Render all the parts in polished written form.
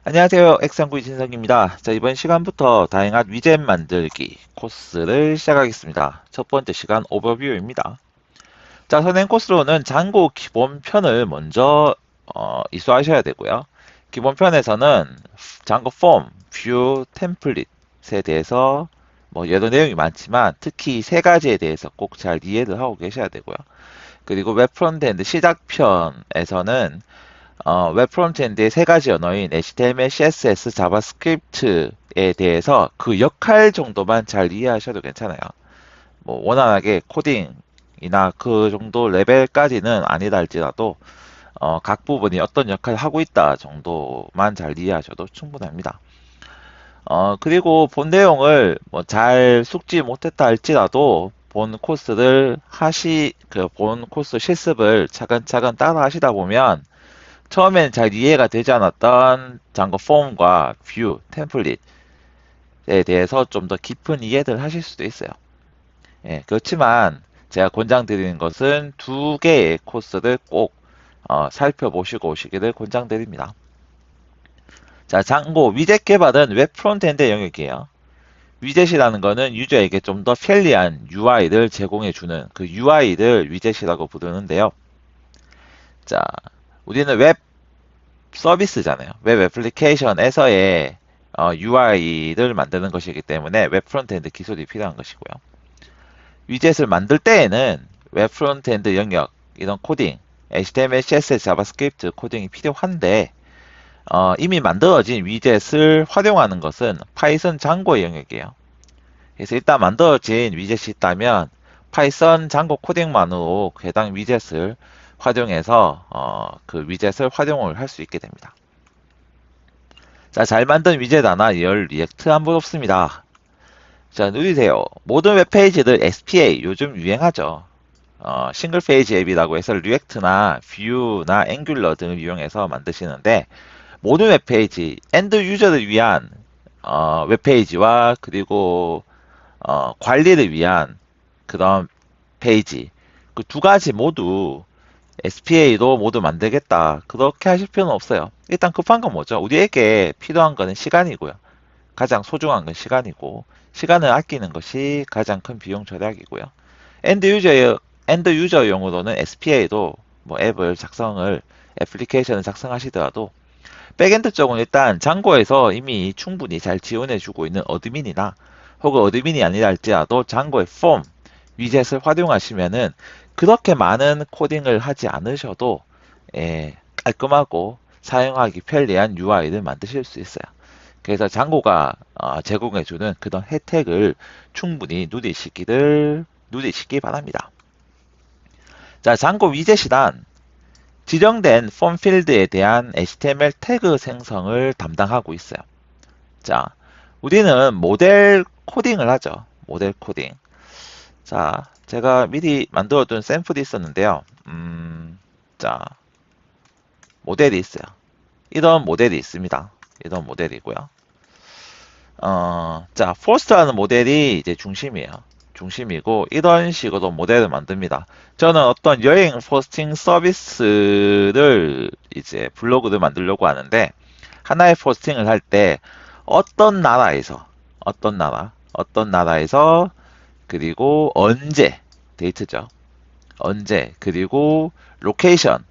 안녕하세요. 엑상구 이진석입니다. 자, 이번 시간부터 다양한 위젯 만들기 코스를 시작하겠습니다. 첫 번째 시간 오버뷰입니다. 자, 선행 코스로는 장고 기본편을 먼저 이수하셔야 되고요. 기본편에서는 장고 폼, 뷰, 템플릿에 대해서 여러 내용이 많지만 특히 세 가지에 대해서 꼭 잘 이해를 하고 계셔야 되고요. 그리고 웹 프론트엔드 시작편에서는 웹 프론트엔드의 세 가지 언어인 HTML, CSS, 자바스크립트에 대해서 그 역할 정도만 잘 이해하셔도 괜찮아요. 원활하게 코딩이나 그 정도 레벨까지는 아니다 할지라도 각 부분이 어떤 역할을 하고 있다 정도만 잘 이해하셔도 충분합니다. 그리고 본 내용을 잘 숙지 못했다 할지라도 본 코스 실습을 차근차근 따라 하시다 보면 처음엔 잘 이해가 되지 않았던 장고 폼과 뷰, 템플릿에 대해서 좀 더 깊은 이해를 하실 수도 있어요. 예, 그렇지만 제가 권장드리는 것은 두 개의 코스를 꼭 살펴보시고 오시기를 권장드립니다. 자, 장고 위젯 개발은 웹 프론트엔드 영역이에요. 위젯이라는 거는 유저에게 좀 더 편리한 UI를 제공해주는 그 UI를 위젯이라고 부르는데요. 자, 우리는 웹 서비스잖아요. 웹 애플리케이션에서의 UI를 만드는 것이기 때문에 웹 프론트엔드 기술이 필요한 것이고요. 위젯을 만들 때에는 웹 프론트엔드 영역, 이런 코딩, HTML, CSS, 자바스크립트 코딩이 필요한데 이미 만들어진 위젯을 활용하는 것은 파이썬 장고의 영역이에요. 그래서 일단 만들어진 위젯이 있다면 파이썬 장고 코딩만으로 해당 위젯을 활용해서 그 위젯을 활용을 할 수 있게 됩니다. 자, 잘 만든 위젯 하나 열 리액트 안 부럽습니다. 자, 누리세요. 모든 웹페이지들 SPA 요즘 유행하죠. 싱글 페이지 앱이라고 해서 리액트나 뷰나 앵귤러 등을 이용해서 만드시는데 모든 웹페이지, 엔드 유저를 위한 웹페이지와 그리고 관리를 위한 그런 페이지 그 두 가지 모두 SPA도 모두 만들겠다. 그렇게 하실 필요는 없어요. 일단 급한 건 뭐죠? 우리에게 필요한 거는 시간이고요. 가장 소중한 건 시간이고, 시간을 아끼는 것이 가장 큰 비용 절약이고요. 엔드 유저, 엔드 유저용으로는 SPA도 애플리케이션을 작성하시더라도, 백엔드 쪽은 일단 장고에서 이미 충분히 잘 지원해주고 있는 어드민이나, 혹은 어드민이 아니라 할지라도 장고의 폼, 위젯을 활용하시면은 그렇게 많은 코딩을 하지 않으셔도 깔끔하고 사용하기 편리한 UI를 만드실 수 있어요. 그래서 장고가 제공해주는 그런 혜택을 충분히 누리시기 바랍니다. 자, 장고 위젯이란 지정된 폼 필드에 대한 HTML 태그 생성을 담당하고 있어요. 자, 우리는 모델 코딩을 하죠. 모델 코딩. 자, 제가 미리 만들어둔 샘플이 있었는데요. 자, 모델이 있어요. 이런 모델이 있습니다. 이런 모델이고요. 자, 포스트라는 모델이 이제 중심이에요. 중심이고, 이런 식으로 모델을 만듭니다. 저는 어떤 여행 포스팅 서비스를 이제 블로그를 만들려고 하는데, 하나의 포스팅을 할 때, 어떤 나라에서, 그리고 언제, 데이트죠. 언제, 그리고 로케이션,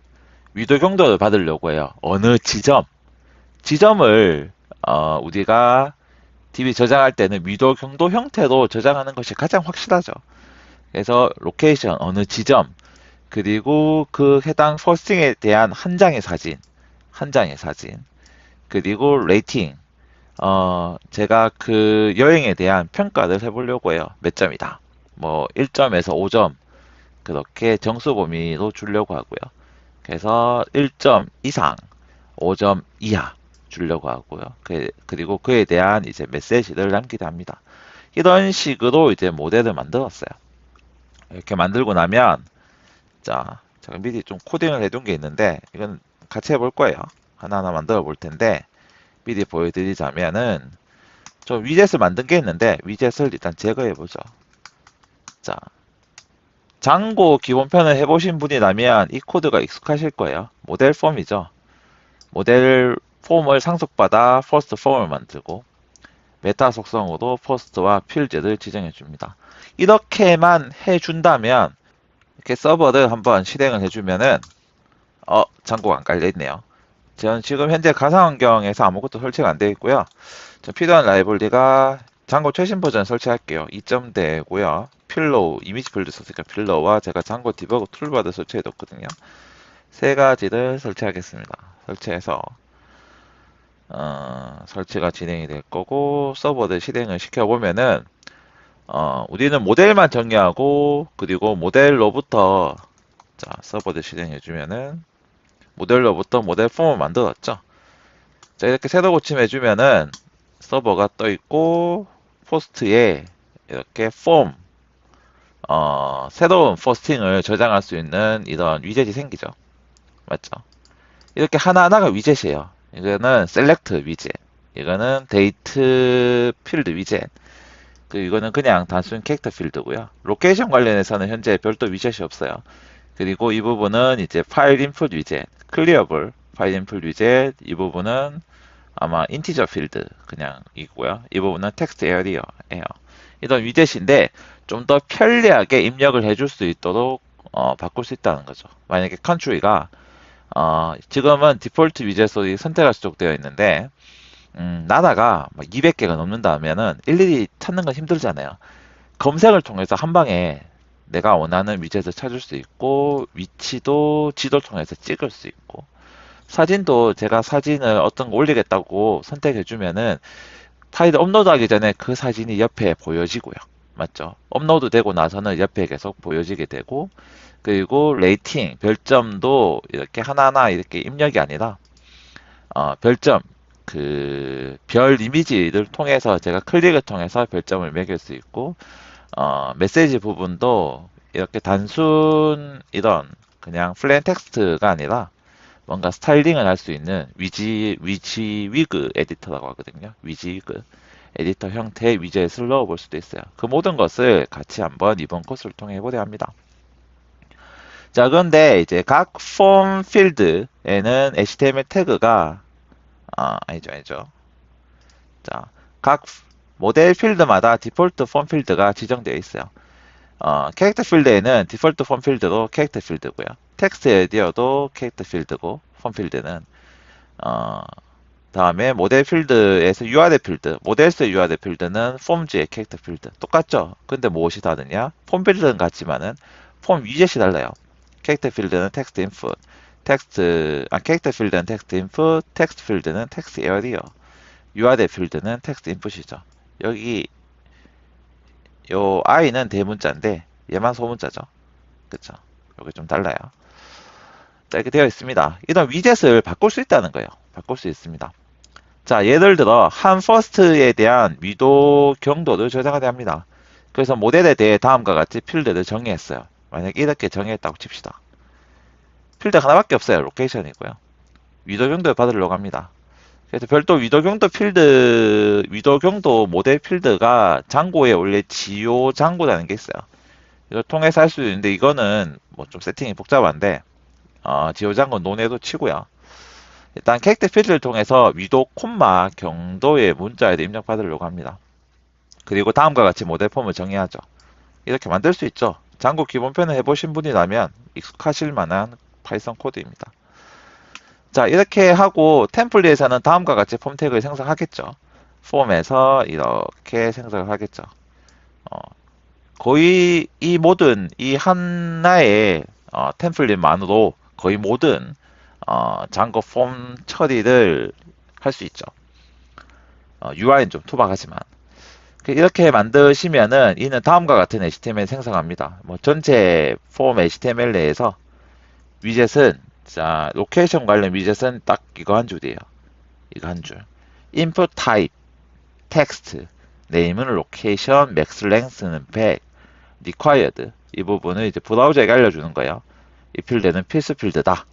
위도 경도를 받으려고 해요. 어느 지점을 우리가 DB 저장할 때는 위도 경도 형태로 저장하는 것이 가장 확실하죠. 그래서 로케이션, 어느 지점, 그리고 그 해당 포스팅에 대한 한 장의 사진, 그리고 레이팅, 제가 그 여행에 대한 평가를 해보려고 해요. 몇 점이다. 1점에서 5점, 그렇게 점수 범위로 주려고 하고요. 그래서 1점 이상, 5점 이하 주려고 하고요. 그리고 그에 대한 이제 메시지를 남기도 합니다. 이런 식으로 이제 모델을 만들었어요. 이렇게 만들고 나면, 자, 제가 미리 좀 코딩을 해둔 게 있는데, 이건 같이 해볼 거예요. 하나하나 만들어 볼 텐데, 미리 보여드리자면은, 저 위젯을 만든 게 있는데, 위젯을 일단 제거해 보죠. 자, 장고 기본편을 해보신 분이라면 이 코드가 익숙하실 거예요. 모델 폼이죠. 모델 폼을 상속받아 퍼스트 폼을 만들고 메타 속성으로 포스트와 필드를 지정해 줍니다. 이렇게만 해준다면 이렇게 서버를 한번 실행을 해주면은 잠고가 안 깔려 있네요. 저는 지금 현재 가상 환경에서 아무것도 설치가 안 되어 있고요. 필요한 라이브러리가 장고 최신 버전 설치할게요. 2.0대고요. 필로우, 이미지 빌드 썼으니까 필로우와 제가 장고 디버그 툴바를 설치해 뒀거든요. 세 가지를 설치하겠습니다. 설치해서 설치가 진행이 될 거고 서버를 실행을 시켜보면은 우리는 모델만 정의하고 그리고 모델로부터 자 서버를 실행해주면은 모델로부터 모델 폼을 만들었죠. 자 이렇게 새로 고침해주면은 서버가 떠 있고 포스트에 이렇게 폼 새로운 포스팅을 저장할 수 있는 이런 위젯이 생기죠. 맞죠? 이렇게 하나하나가 위젯이에요. 이거는 셀렉트 위젯, 이거는 데이트 필드 위젯, 그리고 이거는 그냥 단순 캐릭터 필드고요. 로케이션 관련해서는 현재 별도 위젯이 없어요. 그리고 이 부분은 이제 파일 인풋 위젯, 클리어블 파일 인풋 위젯, 이 부분은 아마 인티저 필드 그냥 이고요. 이 부분은 텍스트 에어리어예요. 이런 위젯인데 좀 더 편리하게 입력을 해줄 수 있도록 바꿀 수 있다는 거죠. 만약에 컨트리가 지금은 디폴트 위젯이 선택할 수 되어 있는데 나라가 200개가 넘는다면은 일일이 찾는 건 힘들잖아요. 검색을 통해서 한 방에 내가 원하는 위젯을 찾을 수 있고 위치도 지도를 통해서 찍을 수 있고 사진도 제가 사진을 어떤 거 올리겠다고 선택해주면은 파일을 업로드하기 전에 그 사진이 옆에 보여지고요. 맞죠? 업로드 되고 나서는 옆에 계속 보여지게 되고 그리고 레이팅, 별점도 이렇게 하나하나 이렇게 입력이 아니라 별점, 별 이미지를 통해서 제가 클릭을 통해서 별점을 매길 수 있고 메시지 부분도 이렇게 단순 이런 그냥 플레인 텍스트가 아니라 뭔가 스타일링을 할 수 있는 위그 에디터라고 하거든요. 위그 에디터 형태의 위젯을 넣어볼 수도 있어요. 그 모든 것을 같이 한번 이번 코스를 통해 해보려 합니다. 자, 그런데 이제 각 폼 필드에는 HTML 태그가 아니죠. 자, 각 모델 필드마다 디폴트 폼 필드가 지정되어 있어요. 캐릭터 필드에는 디폴트 폼 필드로 캐릭터 필드고요. 텍스트 에디어도 캐릭터 필드고 폼 필드는 다음에 모델 필드에서 URL 필드, 모델스 URL 필드는 폼즈의 캐릭터 필드 똑같죠? 근데 무엇이 다르냐? 폼 필드는 같지만은 폼 위젯이 달라요. 캐릭터 필드는 텍스트 인풋, 캐릭터 필드는 텍스트 인풋, 텍스트 필드는 텍스트 에어리어, URL 필드는 텍스트 인풋이죠. 여기 요 i는 대문자인데 얘만 소문자죠. 그쵸? 여기 좀 달라요. 자, 이렇게 되어 있습니다. 이런 위젯을 바꿀 수 있다는 거예요. 바꿀 수 있습니다. 자, 예를 들어 한 퍼스트에 대한 위도 경도를 저장하려 합니다. 그래서 모델에 대해 다음과 같이 필드를 정의했어요. 만약 이렇게 정의했다고 칩시다. 필드 하나밖에 없어요. 로케이션이고요. 위도 경도를 받으려고 합니다. 그래서 별도 위도 경도 모델 필드가 장고에 원래 지오 장고라는 게 있어요. 이걸 통해서 할 수 있는데 이거는 뭐 좀 세팅이 복잡한데 지오 장고 논해도 치고요. 일단 캐릭터 필드를 통해서 위도 콤마 경도의 문자에도 입력받으려고 합니다. 그리고 다음과 같이 모델 폼을 정의하죠. 이렇게 만들 수 있죠. 장고 기본편을 해보신 분이라면 익숙하실 만한 파이썬 코드입니다. 자, 이렇게 하고 템플릿에서는 다음과 같이 폼 태그를 생성하겠죠. 폼에서 이렇게 생성을 하겠죠. 거의 이 하나의 템플릿만으로 거의 모든 장고 폼 처리를 할 수 있죠. UI는 좀 투박하지만 이렇게 만드시면은 이는 다음과 같은 HTML 생성합니다. 뭐 전체 폼 HTML 내에서 위젯은 자 로케이션 관련 위젯은 딱 이거 한 줄이에요. 이거 한 줄. input type text name은 location, max length는 100, required 이 부분을 이제 브라우저에게 알려주는 거예요. 이 필드는 필수 필드다.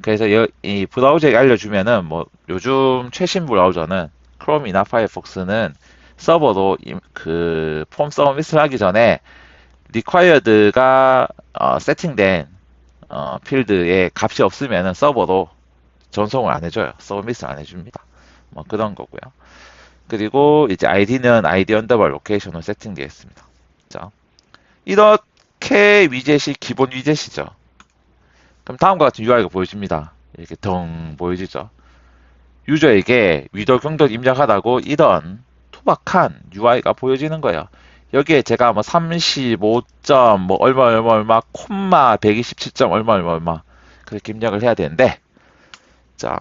그래서 이 브라우저에게 알려주면은 뭐 요즘 최신 브라우저는 크롬이나 파이어폭스는 서버로 폼 서비스를 하기 전에 required가 세팅된 필드에 값이 없으면은 서버로 전송을 안 해줘요. 서비스 안 해줍니다. 뭐 그런 거고요. 그리고 이제 아이디는 아이디 언더바 로케이션으로 세팅되어 있습니다. 자, 이렇게 위젯이 기본 위젯이죠. 그럼 다음과 같은 UI가 보여집니다. 이렇게 덩 보여지죠. 유저에게 위도 경도를 입력하다고 이런 투박한 UI가 보여지는 거예요. 여기에 제가 뭐 35점 뭐 얼마 얼마 얼마 콤마 127점 얼마 얼마 얼마 그렇게 입력을 해야 되는데, 자,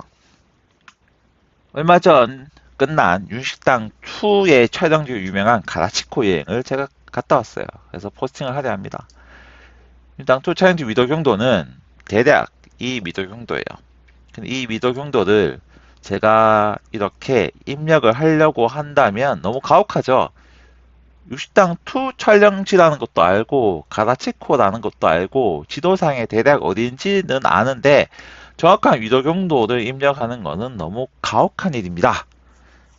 얼마 전 끝난 윤식당 2의 촬영지로 유명한 가라치코 여행을 제가 갔다 왔어요. 그래서 포스팅을 하려 합니다. 윤식당 2 촬영지 위도 경도는 대략 이 위도 경도예요. 근데 이 위도 경도를 제가 이렇게 입력을 하려고 한다면 너무 가혹하죠. 육식당 2 촬영지라는 것도 알고 가라치코라는 것도 알고 지도상에 대략 어딘지는 아는데 정확한 위도 경도를 입력하는 것은 너무 가혹한 일입니다.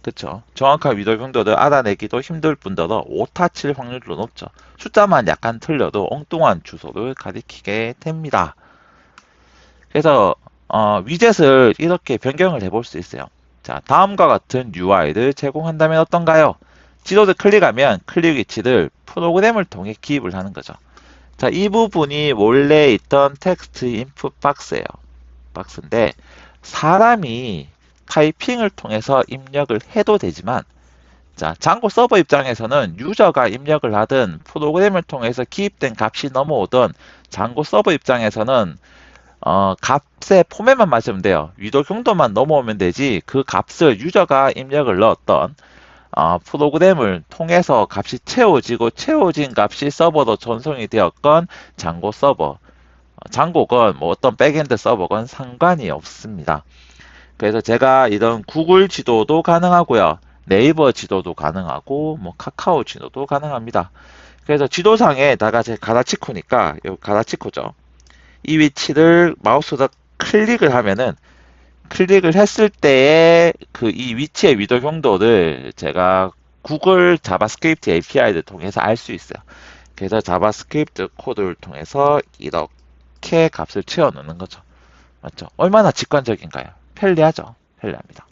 그쵸? 정확한 위도 경도를 알아내기도 힘들 뿐더러 오타 칠 확률도 높죠. 숫자만 약간 틀려도 엉뚱한 주소를 가리키게 됩니다. 그래서 위젯을 이렇게 변경을 해볼 수 있어요. 자, 다음과 같은 UI를 제공한다면 어떤가요? 지도를 클릭하면 클릭 위치를 프로그램을 통해 기입을 하는 거죠. 자, 이 부분이 원래 있던 텍스트 인풋 박스예요. 박스인데 사람이 타이핑을 통해서 입력을 해도 되지만, 자, 장고 서버 입장에서는 유저가 입력을 하든 프로그램을 통해서 기입된 값이 넘어오던 장고 서버 입장에서는 값의 포맷만 맞으면 돼요. 위도 경도만 넘어오면 되지 그 값을 유저가 입력을 넣었던 프로그램을 통해서 값이 채워지고 채워진 값이 서버로 전송이 되었건 장고 서버, 장고건 뭐 어떤 백엔드 서버건 상관이 없습니다. 그래서 제가 이런 구글 지도도 가능하고요. 네이버 지도도 가능하고 뭐 카카오 지도도 가능합니다. 그래서 지도상에다가 제 가라치코니까 이 가라치코죠. 이 위치를 마우스로 클릭을 하면은 클릭을 했을 때의 그 이 위치의 위도 경도를 제가 구글 자바스크립트 API를 통해서 알 수 있어요. 그래서 자바스크립트 코드를 통해서 이렇게 값을 채워 넣는 거죠. 맞죠? 얼마나 직관적인가요? 편리하죠? 편리합니다.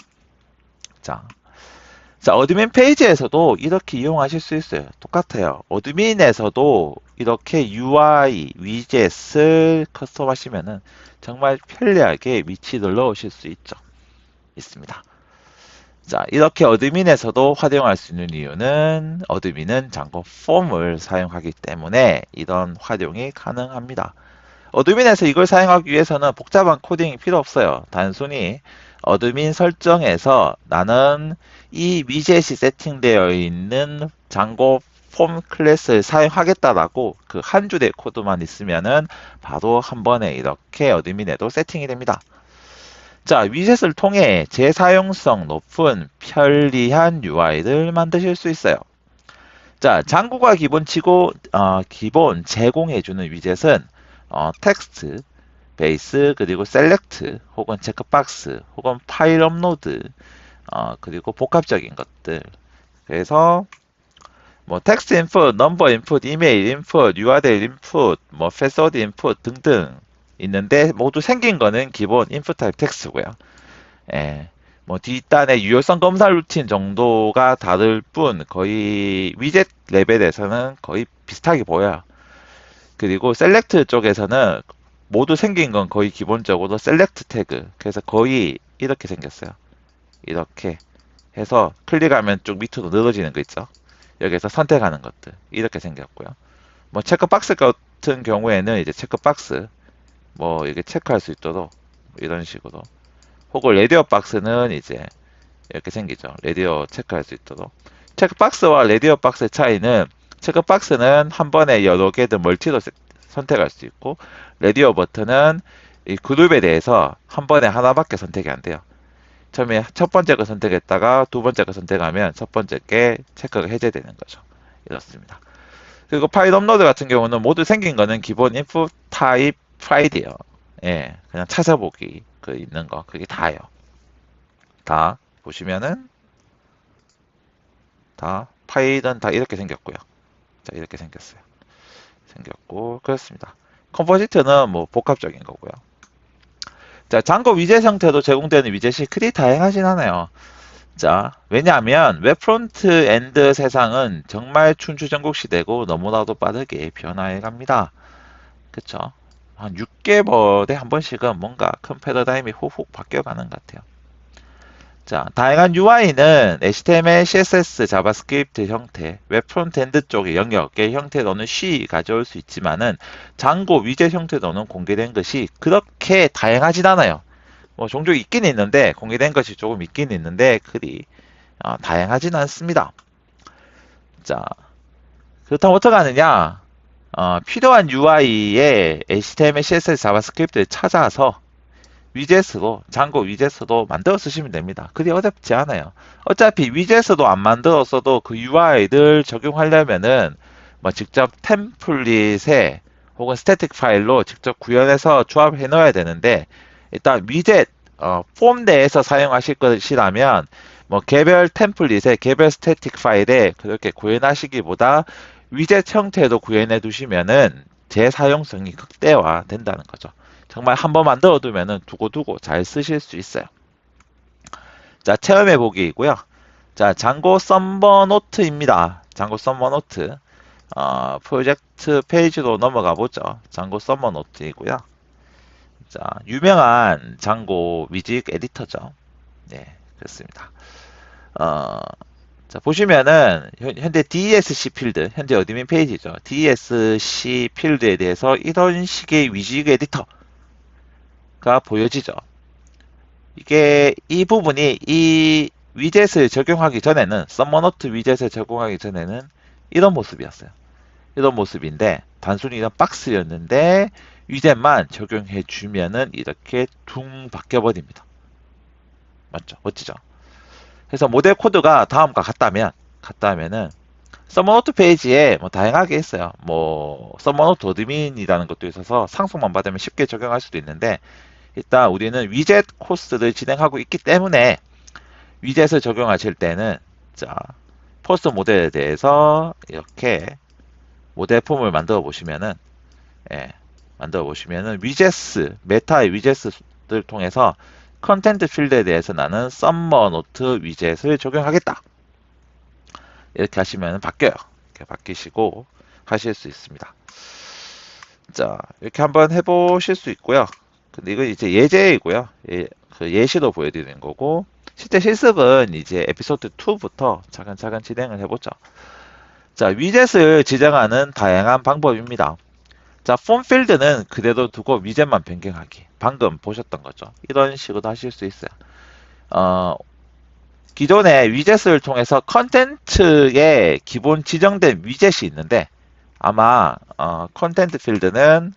자, 어드민 페이지에서도 이렇게 이용하실 수 있어요. 똑같아요. 어드민에서도 이렇게 UI, 위젯을 커스텀하시면은 정말 편리하게 위치를 넣으실 수 있습니다. 자, 이렇게 어드민에서도 활용할 수 있는 이유는 어드민은 장고 폼을 사용하기 때문에 이런 활용이 가능합니다. 어드민에서 이걸 사용하기 위해서는 복잡한 코딩이 필요 없어요. 단순히 어드민 설정에서 나는 이 위젯이 세팅되어 있는 장고 폼 클래스를 사용하겠다라고 그 한 줄의 코드만 있으면은 바로 한 번에 이렇게 어드민에도 세팅이 됩니다. 자, 위젯을 통해 재사용성 높은 편리한 UI를 만드실 수 있어요. 자, 장고가 기본 제공해주는 위젯은 텍스트, 베이스, 그리고 셀렉트, 혹은 체크박스, 혹은 파일 업로드, 그리고 복합적인 것들. 그래서 뭐 텍스트 인풋, 넘버 인풋, 이메일 인풋, URL 인풋, 뭐 패스워드 인풋 등등 있는데 모두 생긴 거는 기본 인풋 타입 텍스트고요. 예. 뭐 뒷단의 유효성 검사 루틴 정도가 다를 뿐 거의 위젯 레벨에서는 거의 비슷하게 보여요. 그리고 셀렉트 쪽에서는 모두 생긴 건 거의 기본적으로 셀렉트 태그. 그래서 거의 이렇게 생겼어요. 이렇게 해서 클릭하면 쭉 밑으로 늘어지는 거 있죠. 여기서 선택하는 것들. 이렇게 생겼고요. 뭐 체크박스 같은 경우에는 이제 체크박스 뭐 이렇게 체크할 수 있도록 이런 식으로. 혹은 레디오 박스는 이제 이렇게 생기죠. 레디오 체크할 수 있도록. 체크박스와 레디오 박스의 차이는 체크박스는 한 번에 여러 개든 멀티로 선택할 수 있고, 레디오 버튼은 이 그룹에 대해서 한 번에 하나밖에 선택이 안 돼요. 처음에 첫 번째 거 선택했다가 두 번째 거 선택하면 첫 번째 게 체크가 해제되는 거죠. 이렇습니다. 그리고 파일 업로드 같은 경우는 모두 생긴 거는 기본 input 타입 파일이에요. 예, 그냥 찾아보기 그 있는 거 그게 다예요. 다 보시면은 다 파일은 다 이렇게 생겼고요. 자, 이렇게 생겼고 그렇습니다. 컴포지트는 뭐 복합적인 거고요. 자, 장고 위젯 형태로 제공되는 위젯이 그리 다양하진 않아요. 자, 왜냐하면 웹 프론트 엔드 세상은 정말 춘추전국 시대고 너무나도 빠르게 변화해 갑니다. 그쵸? 한 6개월에 한 번씩은 뭔가 큰 패러다임이 후훅 바뀌어가는 것 같아요. 자, 다양한 UI는 HTML, CSS, 자바스크립트 형태, 웹 프론트엔드 쪽의 영역의 형태로는 쉬이 가져올 수 있지만은 장고 위젯 형태로는 공개된 것이 그렇게 다양하진 않아요. 뭐 종종 있긴 있는데 공개된 것이 조금 있긴 있는데 그리 다양하진 않습니다. 자, 그렇다면 어떻게 하느냐? 필요한 UI에 HTML, CSS, 자바스크립트를 찾아서 위젯으로, 장고 위젯으로 만들어 쓰시면 됩니다. 그리 어렵지 않아요. 어차피 위젯으로 안 만들었어도 그 UI를 적용하려면은 뭐 직접 템플릿에 혹은 스태틱 파일로 직접 구현해서 조합해 넣어야 되는데 일단 위젯 폼 내에서 사용하실 것이라면 뭐 개별 템플릿에 개별 스태틱 파일에 그렇게 구현하시기보다 위젯 형태로 구현해 두시면은 재사용성이 극대화 된다는 거죠. 정말 한번 만들어 두면은 두고두고 잘 쓰실 수 있어요. 자, 체험해 보기이고요. 자, 장고 썸머 노트입니다. 장고 썸머 노트. 프로젝트 페이지로 넘어가 보죠. 장고 썸머 노트이고요. 자, 유명한 장고 위직 에디터죠. 네, 그렇습니다. 어, 자, 보시면은 현재 DSC 필드, 현재 어드민 페이지죠. DSC 필드에 대해서 이런 식의 위직 에디터가 보여지죠. 이게 이 부분이 이 위젯을 적용하기 전에는 썸머노트 위젯을 적용하기 전에는 이런 모습이었어요. 이런 모습인데 단순히 이런 박스였는데 위젯만 적용해 주면은 이렇게 둥 바뀌어 버립니다. 맞죠? 멋지죠? 그래서 모델 코드가 다음과 같다면은 서머노트 페이지에 뭐 다양하게 있어요. 뭐 서머노트 어드민이라는 것도 있어서 상속만 받으면 쉽게 적용할 수도 있는데 일단 우리는 위젯 코스를 진행하고 있기 때문에 위젯을 적용하실 때는 자 포스트 모델에 대해서 이렇게 모델 폼을 만들어 보시면은 만들어 보시면은 위젯스 메타의 위젯을 통해서 컨텐트 필드에 대해서 나는 썸머 노트 위젯을 적용하겠다. 이렇게 하시면 바뀌어요. 이렇게 바뀌시고 하실 수 있습니다. 자, 이렇게 한번 해보실 수 있고요. 근데 이거 이제 예제이고요. 그 예시로 보여드리는 거고 실제 실습은 이제 에피소드 2부터 차근차근 진행을 해보죠. 자, 위젯을 지정하는 다양한 방법입니다. 자, 폼 필드는 그대로 두고 위젯만 변경하기. 방금 보셨던 거죠. 이런 식으로 하실 수 있어요. 기존의 위젯을 통해서 컨텐츠에 기본 지정된 위젯이 있는데 아마 컨텐트 필드는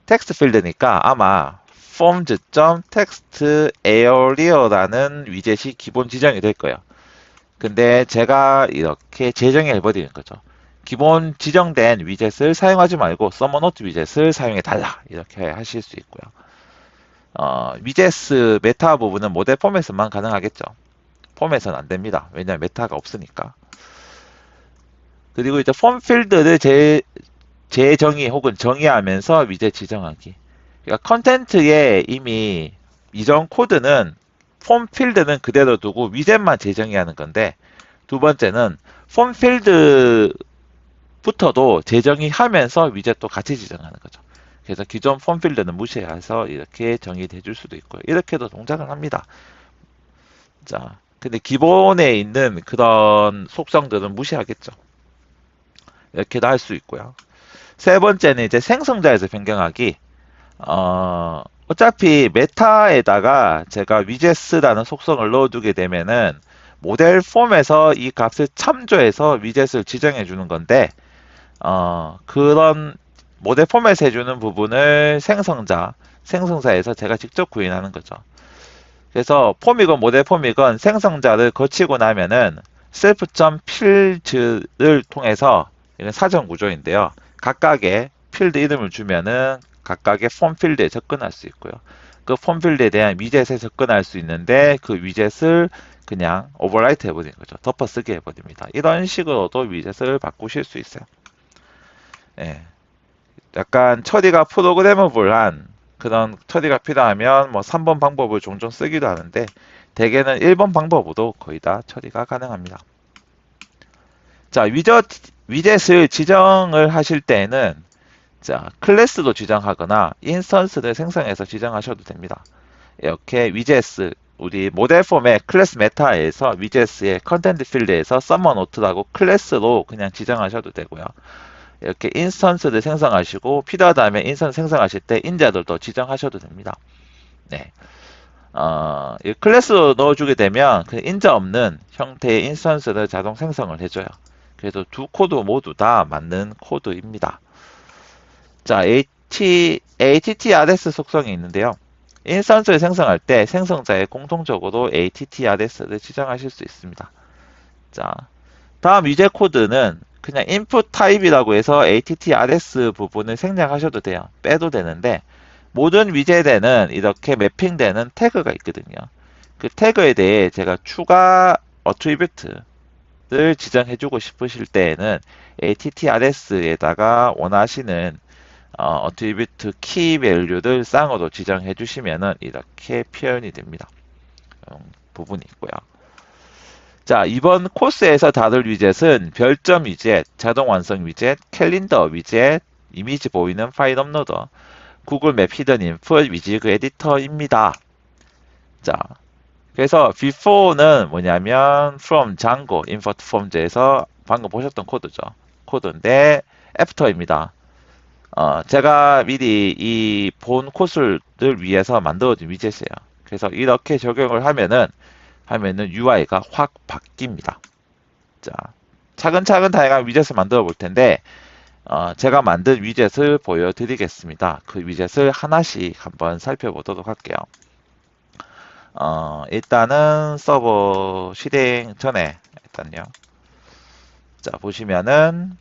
텍스트 필드니까 아마 forms.text area라는 위젯이 기본 지정이 될 거예요. 근데 제가 이렇게 재정해 버리는 거죠. 기본 지정된 위젯을 사용하지 말고 서머노트 위젯을 사용해 달라 이렇게 하실 수 있고요. 위젯 메타 부분은 모델 포맷만 가능하겠죠. 포맷은 안 됩니다. 왜냐하면 메타가 없으니까. 그리고 이제 폼 필드를 재정의 혹은 정의하면서 위젯 지정하기. 그러니까 컨텐츠에 이미 이전 코드는 폼 필드는 그대로 두고 위젯만 재정의하는 건데 두 번째는 폼 필드부터도 재정의하면서 위젯도 같이 지정하는 거죠. 그래서 기존 폼 필드는 무시해서 이렇게 정의해 줄 수도 있고요. 이렇게도 동작을 합니다. 자, 근데 기본에 있는 그런 속성들은 무시하겠죠. 이렇게도 할 수 있고요. 세 번째는 이제 생성자에서 변경하기. 어차피 메타에다가 제가 위젯스라는 속성을 넣어두게 되면은 모델 폼에서 이 값을 참조해서 위젯을 지정해 주는 건데, 그런 모델 폼에서 해주는 부분을 생성자에서 제가 직접 구현하는 거죠. 그래서 폼이건 모델 폼이건 생성자를 거치고 나면은 self.필드를 통해서 이건 사전 구조인데요. 각각의 필드 이름을 주면은 각각의 폼 필드에 접근할 수 있고요. 그 폼 필드에 대한 위젯에 접근할 수 있는데 그 위젯을 그냥 오버라이트 해버리는 거죠. 덮어쓰기 해버립니다. 이런 식으로도 위젯을 바꾸실 수 있어요. 예. 약간 처리가 프로그래머블한 그런 처리가 필요하면 뭐 3번 방법을 종종 쓰기도 하는데 대개는 1번 방법으로 거의 다 처리가 가능합니다. 자, 위젯을 지정을 하실 때에는 자, 클래스도 지정하거나 인스턴스를 생성해서 지정하셔도 됩니다. 이렇게 위젯 우리 모델 폼의 클래스 메타에서 위젯의 컨텐트 필드에서 서머노트라고 클래스로 그냥 지정하셔도 되고요. 이렇게 인스턴스를 생성하시고 필요하다면 인스턴스 생성하실 때 인자들도 지정하셔도 됩니다. 네. 이 클래스로 넣어주게 되면 그 인자 없는 형태의 인스턴스를 자동 생성을 해줘요. 그래서 두 코드 모두 다 맞는 코드입니다. 자, ATTRS 속성이 있는데요. 인스턴스를 생성할 때 생성자에 공통적으로 ATTRS를 지정하실 수 있습니다. 자, 다음 위젯 코드는 그냥 input 타입이라고 해서 ATTRS 부분을 생략하셔도 돼요. 빼도 되는데 모든 위젯에는 이렇게 매핑되는 태그가 있거든요. 그 태그에 대해 제가 추가 어트리뷰트를 지정해주고 싶으실 때에는 ATTRS에다가 원하시는 어트리뷰트 키 밸류를 쌍으로 지정해 주시면은 이렇게 표현이 됩니다. 부분이 있고요. 자, 이번 코스에서 다룰 위젯은 별점 위젯, 자동 완성 위젯, 캘린더 위젯, 이미지 보이는 파일 업로더, 구글 맵 히든 인풋, 위지그 에디터입니다. 자, 그래서 before는 뭐냐면 from Django import forms에서 방금 보셨던 코드인데 after입니다. 제가 미리 이 본 코스를 위해서 만들어진 위젯이에요. 그래서 이렇게 적용을 하면은 UI가 확 바뀝니다. 자, 차근차근 다양한 위젯을 만들어 볼 텐데, 제가 만든 위젯을 보여드리겠습니다. 그 위젯을 하나씩 한번 살펴보도록 할게요. 일단은 서버 실행 전에, 일단요. 자, 보시면은,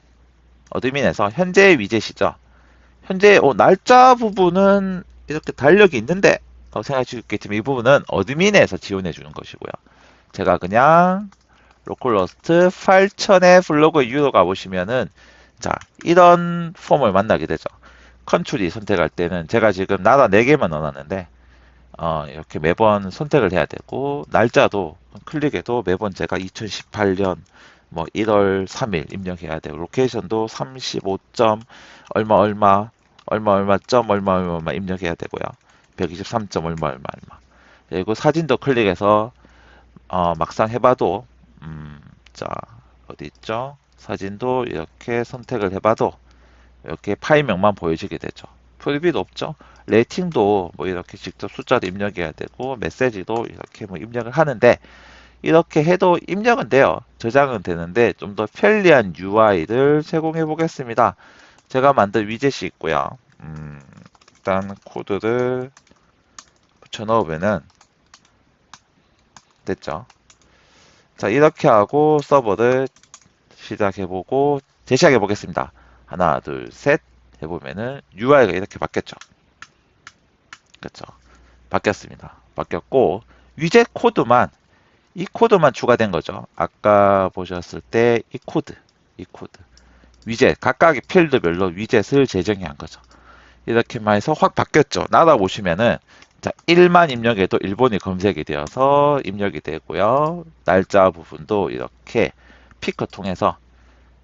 어드민에서 현재 위젯이죠. 현재 날짜 부분은 이렇게 달력이 있는데 생각할 수 있겠지만 이 부분은 어드민에서 지원해 주는 것이고요. 제가 그냥 로컬러스트 8000의 블로그 유로 가보시면은 자, 이런 폼을 만나게 되죠. 컨트리 선택할 때는 제가 지금 나라 4개만 넣어놨는데 이렇게 매번 선택을 해야 되고 날짜도 클릭해도 매번 제가 2018년 뭐 1월 3일 입력해야 되고 로케이션도 35점 얼마 점 얼마 입력해야 되고요. 123점 얼마 그리고 사진도 클릭해서 막상 해봐도 자 어디 있죠? 사진도 이렇게 선택을 해봐도 이렇게 파일명만 보여지게 되죠. 프리뷰도 없죠. 레이팅도 뭐 이렇게 직접 숫자도 입력해야 되고 메시지도 이렇게 뭐 입력을 하는데 이렇게 해도 입력은 돼요. 저장은 되는데 좀 더 편리한 UI를 제공해 보겠습니다. 제가 만든 위젯이 있고요. 일단 코드를 붙여 넣으면은 됐죠. 자, 이렇게 하고 서버를 시작해보고 제시하게 보겠습니다. 하나, 둘, 셋 해보면은 UI가 이렇게 바뀌었죠. 그렇죠. 바뀌었습니다. 바뀌었고 위젯 코드만 이 코드만 추가된 거죠. 아까 보셨을 때 이 코드 위젯 각각의 필드별로 위젯을 제정한 거죠. 이렇게만 해서 확 바뀌었죠. 나라 보시면은 자 1만 입력해도 일본이 검색이 되어서 입력이 되고요. 날짜 부분도 이렇게 피커 통해서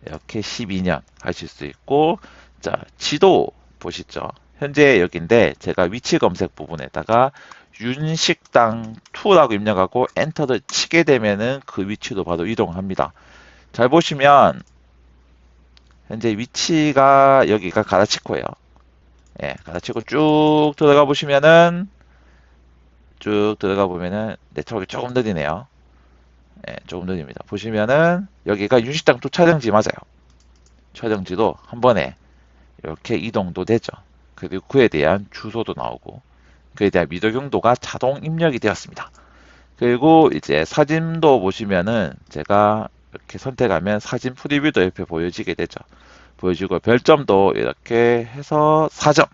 이렇게 12년 하실 수 있고 자 지도 보시죠. 현재 여기인데 제가 위치 검색 부분에다가 윤식당 2라고 입력하고 엔터를 치게 되면은 그 위치로 바로 이동합니다. 잘 보시면 현재 위치가 여기가 가라치코예요. 예, 가라치코 쭉 들어가 보시면은 네트워크 조금 느리네요. 예, 조금 느립니다. 보시면은 여기가 윤식당 2 촬영지 맞아요. 촬영지도 한 번에 이렇게 이동도 되죠. 그리고 그에 대한 주소도 나오고 그에 대한 미적용도가 자동 입력이 되었습니다. 그리고 이제 사진도 보시면은 제가 이렇게 선택하면 사진 프리뷰도 옆에 보여지게 되죠. 보여지고 별점도 이렇게 해서 4점,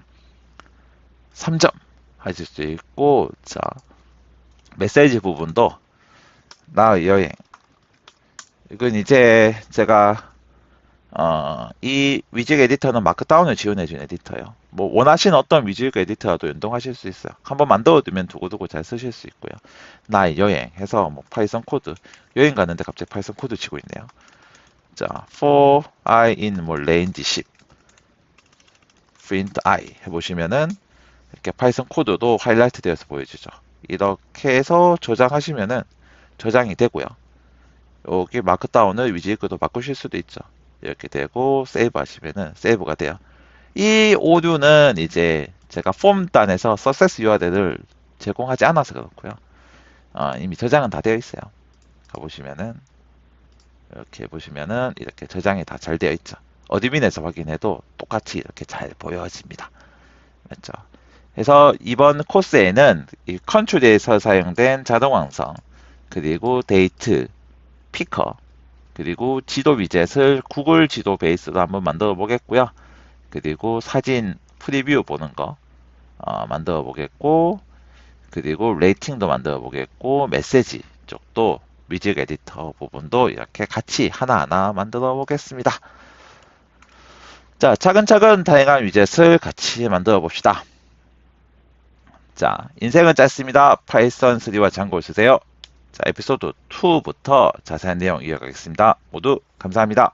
3점 하실 수 있고 자 메시지 부분도 나 여행 이건 이제 제가 이 위젯 에디터는 마크다운을 지원해준 에디터예요. 뭐 원하시는 어떤 위젯 에디터라도 연동하실 수 있어요. 한번 만들어두면 두고두고 잘 쓰실 수 있고요. 나의 여행 해서 뭐 파이썬 코드 여행 가는데 갑자기 파이썬 코드 치고 있네요. 자, for I in 뭐 range 10 print I 해보시면은 이렇게 파이썬 코드도 하이라이트 되어서 보여주죠. 이렇게 해서 저장하시면은 저장이 되고요. 여기 마크다운을 위젯으로 바꾸실 수도 있죠. 이렇게 되고 세이브 하시면은 세이브가 돼요. 이 오류는 이제 제가 폼단에서 서세스 URL을 제공하지 않아서 그렇고요. 이미 저장은 다 되어 있어요. 가보시면은 이렇게 보시면은 이렇게 저장이 다 잘 되어 있죠. 어드민에서 확인해도 똑같이 이렇게 잘 보여집니다. 맞죠? 그래서 이번 코스에는 이 컨트롤에서 사용된 자동 완성, 그리고 데이트, 피커, 그리고 지도 위젯을 구글 지도 베이스로 한번 만들어 보겠고요. 그리고 사진 프리뷰 보는 거 만들어 보겠고, 그리고 레이팅도 만들어 보겠고, 메시지 쪽도 뮤직 에디터 부분도 이렇게 같이 하나하나 만들어 보겠습니다. 자, 차근차근 다양한 위젯을 같이 만들어 봅시다. 자, 인생은 짧습니다. 파이썬 3와 참고해 주세요. 자, 에피소드 2부터 자세한 내용 이어가겠습니다. 모두 감사합니다.